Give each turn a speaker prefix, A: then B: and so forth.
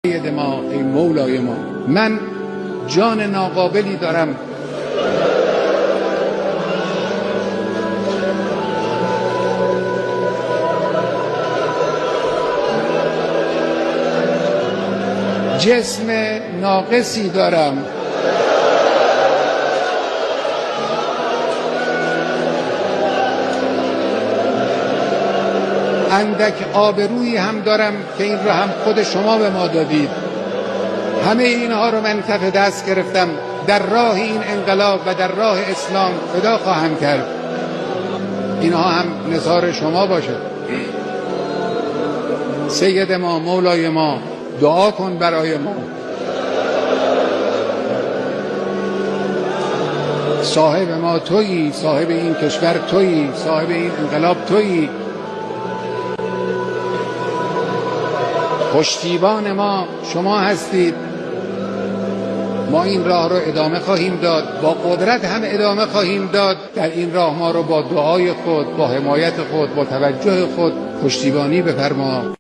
A: سید ما، ای مولای ما، من جان ناقابلی دارم جسم ناقصی دارم اندک آبرویی هم دارم که این را هم خود شما به ما دادید. همه اینها رو من کف دست گرفتم، در راه این انقلاب و در راه اسلام فدا خواهم کرد. اینها هم نثار شما باشه. سید ما، مولای ما، دعا کن برای ما. صاحب ما تویی، صاحب این کشور تویی، صاحب این انقلاب تویی. پشتیبان ما شما هستید. ما این راه رو ادامه خواهیم داد، با قدرت هم ادامه خواهیم داد. در این راه ما رو با دعای خود، با حمایت خود، با توجه خود پشتیبانی بفرما.